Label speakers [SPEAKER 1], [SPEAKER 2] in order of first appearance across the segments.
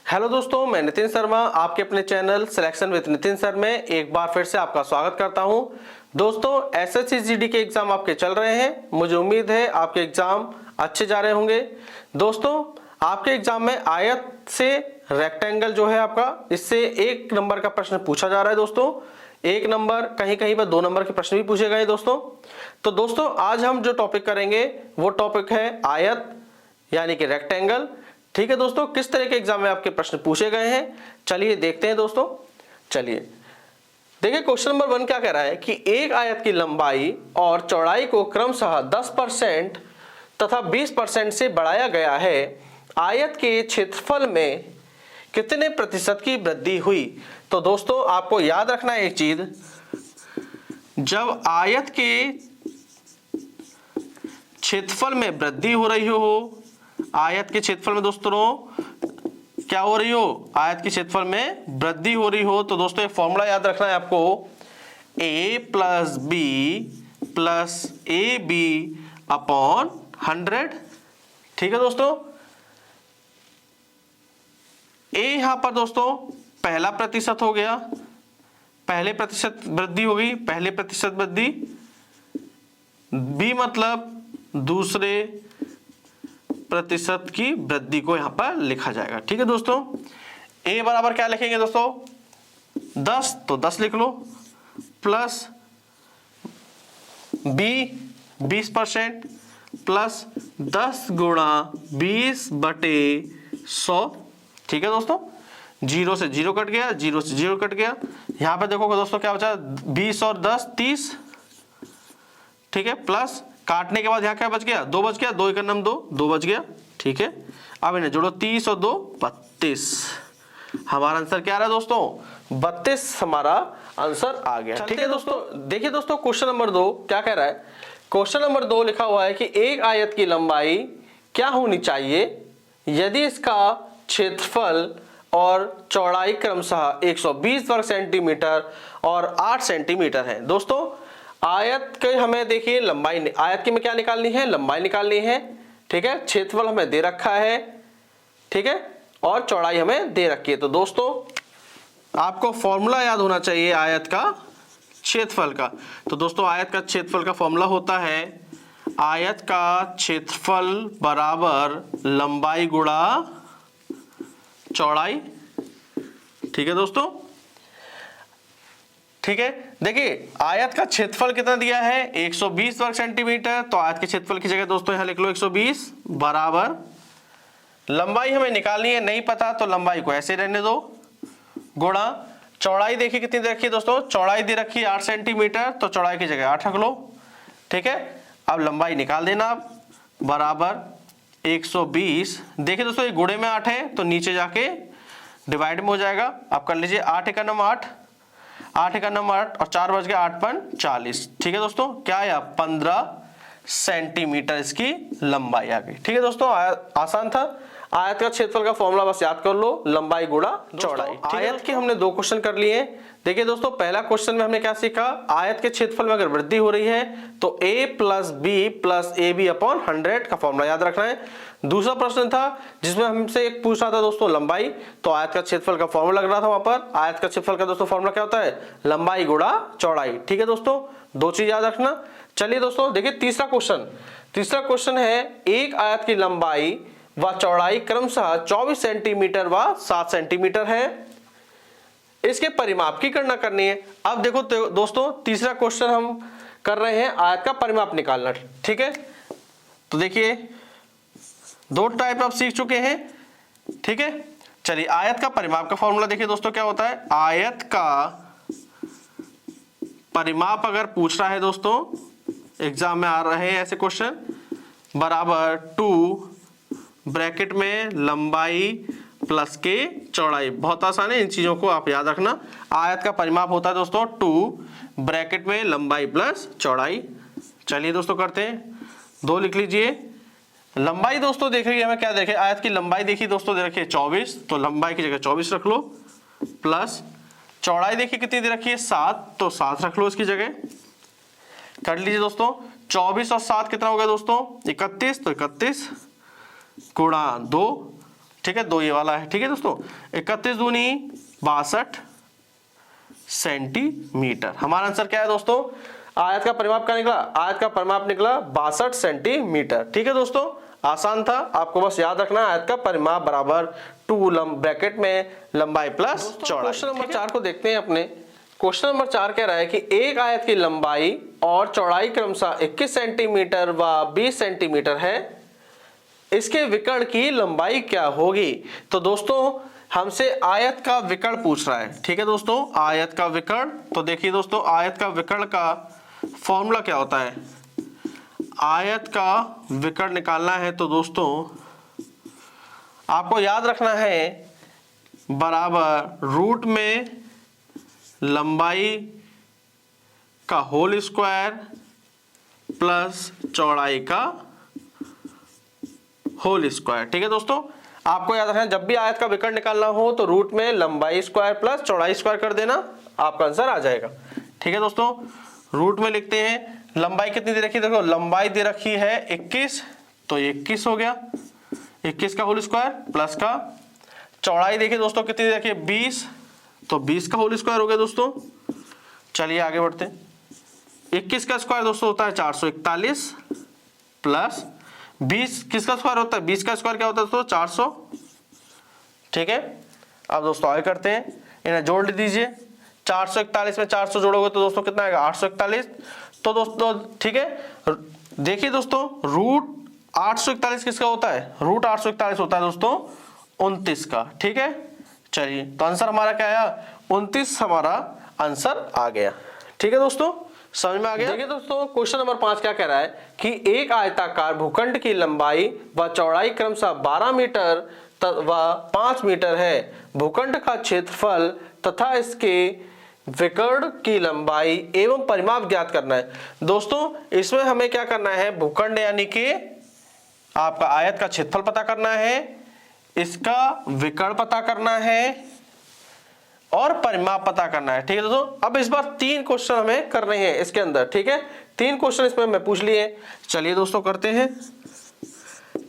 [SPEAKER 1] Hello दोस्तों, मैं नितिन शर्मा आपके अपने channel selection with Nitin sir में एक बार फिर से आपका स्वागत करता हूं। दोस्तों, एसएससी जीडी के एग्जाम आपके चल रहे हैं। मुझे उम्मीद है आपके एग्जाम अच्छे जा रहे होंगे। दोस्तों, आपके एग्जाम में आयत से रेक्टेंगल जो है आपका, इससे 1 नंबर का प्रश्न पूछा जा रहा है। दोस्तों, 1 नंबर, कहीं कहीं पर 2 नंबर के प्रश्न भी पूछे गए। तो दोस्तों आज हम जो टॉपिक करेंगे वो टॉपिक है आयत यानी कि रेक्टेंगल। ठीक है दोस्तों, किस तरह के एग्जाम में आपके प्रश्न पूछे गए हैं, चलिए देखते हैं दोस्तों। चलिए देखिए, क्वेश्चन नंबर 1 क्या कह रहा है कि एक आयत की लंबाई और चौड़ाई को क्रमशः 10% तथा 20% से बढ़ाया गया है। आयत के क्षेत्रफल में कितने प्रतिशत की वृद्धि हुई। तो दोस्तों आपको याद रखना है एक चीज, जब आयत के क्षेत्रफल में वृद्धि हो रही हो, आयत के क्षेत्रफल में दोस्तों क्या हो रही हो, आयत के क्षेत्रफल में वृद्धि हो रही हो, तो दोस्तों एक फॉर्मूला याद रखना है आपको, a plus B plus A B upon 100। ठीक है दोस्तों, a यहां पर दोस्तों पहला प्रतिशत हो गया, पहले प्रतिशत वृद्धि हो गई, पहले प्रतिशत वृद्धि। b मतलब दूसरे प्रतिशत की वृद्धि को यहां पर लिखा जाएगा। ठीक है दोस्तों, a बराबर क्या लिखेंगे दोस्तों 10, तो 10 लिख लो, प्लस b 20% प्लस 10 गुणा 20/100। ठीक है दोस्तों, 0 से 0 कट गया, 0 से 0 कट गया। यहां पर देखोगे दोस्तों क्या बचा, 20 और 10 30। ठीक है, प्लस काटने के बाद यहाँ क्या बच गया, 2 बच गया, 2 × 9 2 बच गया। ठीक है, अब इन्हें जोड़ो, 30 और 2 32। हमारा आंसर क्या आ रहा है दोस्तों 32 हमारा आंसर आ गया। ठीक है दोस्तों, देखिए दोस्तों क्वेश्चन नंबर 2 क्या कह रहा है। क्वेश्चन नंबर 2 लिखा हुआ है कि एक आयत की लंबाई क्या होनी चाहिए यदि इसका क्षेत्रफल और चौड़ाई क्रमशः 120 वर्ग सेंटीमीटर और 8 सेंटीमीटर है। दोस्तों आयत के हमें देखिए लंबाई, आयत की में क्या निकालनी है, लंबाई निकालनी है। ठीक है, क्षेत्रफल हमें दे रखा है, ठीक है, और चौड़ाई हमें दे रखी है। तो दोस्तों आपको फॉर्मूला याद होना चाहिए आयत का क्षेत्रफल का। तो दोस्तों आयत का क्षेत्रफल का फॉर्मूला होता है आयत का क्षेत्रफल बराबर लंबाई गुणा चौड़ाई। ठीक है दोस्तों, ठीक है, देखिए आयत का क्षेत्रफल कितना दिया है 120 वर्ग सेंटीमीटर, तो आयत के क्षेत्रफल की जगह दोस्तों यहां लिख लो 120 बराबर लंबाई हमें निकालनी है, नहीं पता तो लंबाई को ऐसे रहने दो, गुणा चौड़ाई। देखिए कितनी दे रखी है दोस्तों, चौड़ाई दे रखी है 8 सेंटीमीटर, तो चौड़ाई की जगह 8 रख लो। ठीक है, अब लंबाई निकाल देना आप, बराबर 120। देखिए दोस्तों ये गुणे में 8 है तो नीचे जाके डिवाइड में हो जाएगा। आप कर लीजिए 8 × 9 8, 8 × 9 8 और 4 बज गया, 8 × 40। ठीक है दोस्तों, क्या आया 15 सेंटीमीटर इसकी लंबाई आ गई। ठीक है दोस्तों, आसान था। आयत का क्षेत्रफल का फॉर्मूला बस याद कर लो, लंबाई गुणा चौड़ाई। आयत के हमने 2 क्वेश्चन कर लिए। देखिए दोस्तों पहला क्वेश्चन में हमने क्या सीखा, आयत के क्षेत्रफल में अगर वृद्धि हो रही है तो a plus B plus A B upon 100 का फॉर्मूला याद रखना है। दूसरा प्रश्न था जिसमें हमसे एक पूछ रहा था दोस्तों लंबाई, तो आयत का क्षेत्रफल का फॉर्मूला लग रहा था वहां पर। आयत का क्षेत्रफल का दोस्तों फॉर्मूला क्या होता है, लंबाई गुणा चौड़ाई। ठीक है दोस्तों, 2 चीज याद रखना। चलिए दोस्तों देखिए तीसरा क्वेश्चन है एक आयत की लंबाई व चौड़ाई क्रमशः 24 सेंटीमीटर व 7 सेंटीमीटर है, इसके परिमाप की गणना करनी है। अब देखो दोस्तों तीसरा क्वेश्चन हम कर रहे हैं आयत का परिमाप निकालना। ठीक है, तो देखिए 2 टाइप आप सीख चुके हैं। ठीक है, चलिए आयत का परिमाप का फॉर्मूला देखिए दोस्तों क्या होता है, आयत का परिमाप अगर पूछ रहा है दोस्तों, एग्जाम में आ रहे हैं ऐसे क्वेश्चन, बराबर 2 ब्रैकेट में लंबाई प्लस के चौड़ाई। बहुत आसान है, इन चीजों को आप याद रखना। आयत का परिमाप होता है दोस्तों 2 ब्रैकेट में लंबाई प्लस चौड़ाई। चलिए दोस्तों करते हैं, 2 लिख लीजिए। लंबाई दोस्तों देख रही है हमें क्या देखे, आयत की लंबाई देखी दोस्तों दे रखी है 24, तो लंबाई की जगह 24 रख लो, प्लस चौड़ाई देखिए कितनी दे रखी है 7, तो 7 रख लो इसकी जगह। कर लीजिए दोस्तों, 24 और 7 कितना हो गया दोस्तों 31, तो 31 गुणा 2 ठीक है, 2 ये वाला है। ठीक है दोस्तों, 31 दूनी 62 सेंटीमीटर। हमारा आंसर क्या है दोस्तों? आयत का परिमाप क्या निकला? आयत का परिमाप निकला 62 सेंटीमीटर। ठीक है दोस्तों, आसान था, आपको बस याद रखना आयत का परिमाप बराबर 2 ब्रैकेट में लंबाई प्लस चौड़ाई। क्वेश्चन नंबर 4 को देखते हैं अपने। क्वेश्चन नंबर 4 कह रहा है कि एक आयत की लंबाई और चौड़ाई क्रमशः 21 सेंटीमीटर व 20 सेंटीमीटर है, इसके विकर्ण की लंबाई क्या होगी? तो दोस्तों हमसे आयत का विकर्ण पूछ रहा है। ठीक है दोस्तों, आयत का विकर्ण। तो देखिए दोस्तों, आयत का विकर्ण का फॉर्मूला क्या होता है? आयत का विकर्ण निकालना है तो दोस्तों आपको याद रखना है बराबर रूट में लंबाई का होल स्क्वायर प्लस चौड़ाई का होल स्क्वायर। ठीक है दोस्तों, आपको याद रखना जब भी आयत का विकर्ण निकालना हो तो रूट में लंबाई स्क्वायर प्लस चौड़ाई स्क्वायर कर देना, आपका आंसर आ जाएगा। ठीक है दोस्तों, रूट में लिखते हैं लंबाई कितनी दे रखी है? देखो लंबाई दे रखी है 21, तो 21 हो गया, 21 का होल स्क्वायर प्लस का चौड़ाई देखिए दोस्तों कितनी दे रखी है? 20, तो 20 का होल स्क्वायर हो गया दोस्तों। चलिए आगे बढ़ते हैं। 21 का स्क्वायर दोस्तों होता है 441 प्लस 20 किसका स्क्वायर होता है? 20 का स्क्वायर क्या होता है दोस्तों? 400। ठीक है, अब दोस्तों आगे करते हैं, इन्हें जोड़ दीजिए। 441 में 400 जोड़ोगे तो दोस्तों कितना आएगा? 841। तो दोस्तों ठीक है, देखिए दोस्तों रूट 841 किसका होता है? रूट 841 होता है दोस्तों 29 का। ठीक है, चलिए तो आंसर हमारा क्या आया? 29 हमारा आंसर आ गया। ठीक है दोस्तों, समझ में आ गया? देखिए दोस्तों, क्वेश्चन नंबर 5 क्या कह रहा है कि एक आयताकार भूखंड की लंबाई व चौड़ाई क्रमशः 12 मीटर व 5 मीटर है। भूखंड का क्षेत्रफल तथा इसके विकर्ण की लंबाई एवं परिमाप ज्ञात करना है। दोस्तों इसमें हमें क्या करना है? भूखंड यानी कि आपका आयत का क्षेत्रफल पता करना है, इसका विकर्ण पता करना है और परिमाप पता करना है। ठीक है दोस्तों, अब इस बार 3 क्वेश्चन हमें करने हैं इसके अंदर। ठीक है, 3 क्वेश्चन इसमें मैं पूछ लिए। चलिए दोस्तों करते हैं।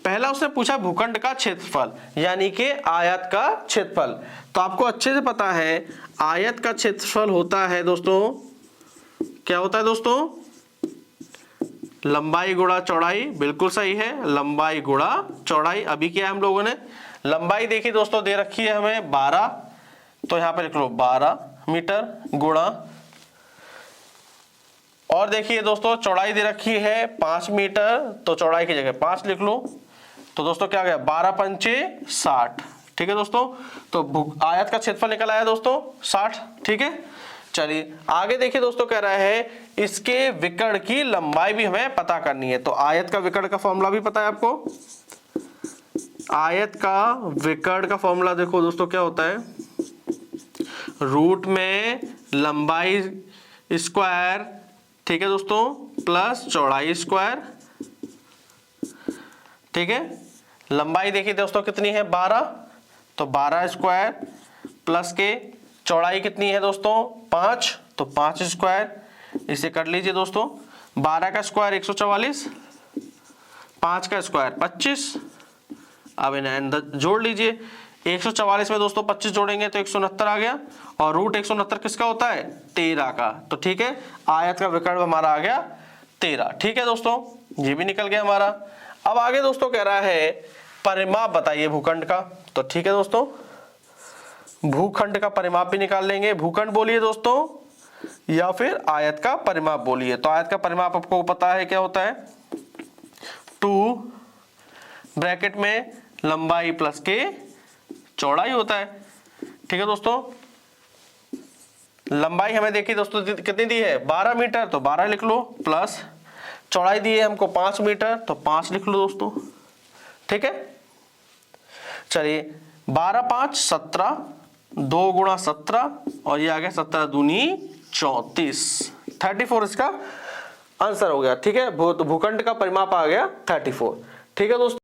[SPEAKER 1] पहला उसने पूछा भूखंड का क्षेत्रफल यानी कि आयत का क्षेत्रफल। तो आपको अच्छे से पता है आयत का क्षेत्रफल होता है दोस्तों, क्या होता है दोस्तों? लंबाई गुणा चौड़ाई। बिल्कुल सही है, लंबाई गुणा चौड़ाई। अभी किया हम लोगों ने। लंबाई देखिए दोस्तों दे रखी है हमें 12, तो यहां पे लिख लो 12 मीटर गुणा, और देखिए दोस्तों चौड़ाई दे रखी है 5 मीटर, तो चौड़ाई की जगह 5 लिख लो। तो दोस्तों क्या गया? 12 पंचे 60। ठीक है दोस्तों, तो आयत का क्षेत्रफल निकल आया दोस्तों 60। ठीक है, चलिए आगे देखिए दोस्तों कह रहा है इसके विकर्ण की लंबाई भी हमें पता करनी है। तो आयत का विकर्ण का फॉर्मूला भी पता है आपको। आयत का विकर्ण का फॉर्मूला देखो दोस्तों क्या होता है? रूट में लंबाई स्क्वायर, ठीक है दोस्तों, प्लस चौड़ाई स्क्वायर। ठीक है, लंबाई देखिए दोस्तों कितनी है? 12, तो 12 स्क्वायर प्लस के चौड़ाई कितनी है दोस्तों? 5, तो 5 स्क्वायर। इसे कर लीजिए दोस्तों, 12 का स्क्वायर 144, 5 का स्क्वायर 25। अब इन्हें अंदर जोड़ लीजिए। 144 में दोस्तों 25 जोड़ेंगे तो 169 आ गया, और रूट 169 किसका होता है? 13 का। तो ठीक है, आयत का विकर्ण हमारा आ गया 13। ठीक है दोस्तों, ये भी निकल गया हमारा। अब आगे दोस्तों कह रहा है परिमाप बताइए भूखंड का। तो ठीक है दोस्तों, भूखंड का परिमाप भी निकाल लेंगे। भूखंड बोलिए दोस्तों या फिर आयत का परिमाप बोलिए। तो आयत का परिमाप आपको पता है क्या होता है? 2 ब्रैकेट में लंबाई प्लस के चौड़ाई होता है। ठीक है दोस्तों, लंबाई हमें देखिए दोस्तों कितनी दी है? 12 मीटर, तो 12 लिख लो, प्लस चौड़ाई दी है हमको 5 मीटर, तो 5 लिख लो दोस्तों। ठीक है, चलिए 12 5 17, 2 गुणा 17, और ये आ गया 17 दूनी 34, 34 इसका आंसर हो गया। ठीक है, भूखंड का परिमाप आ गया 34। ठीक है दोस्तों।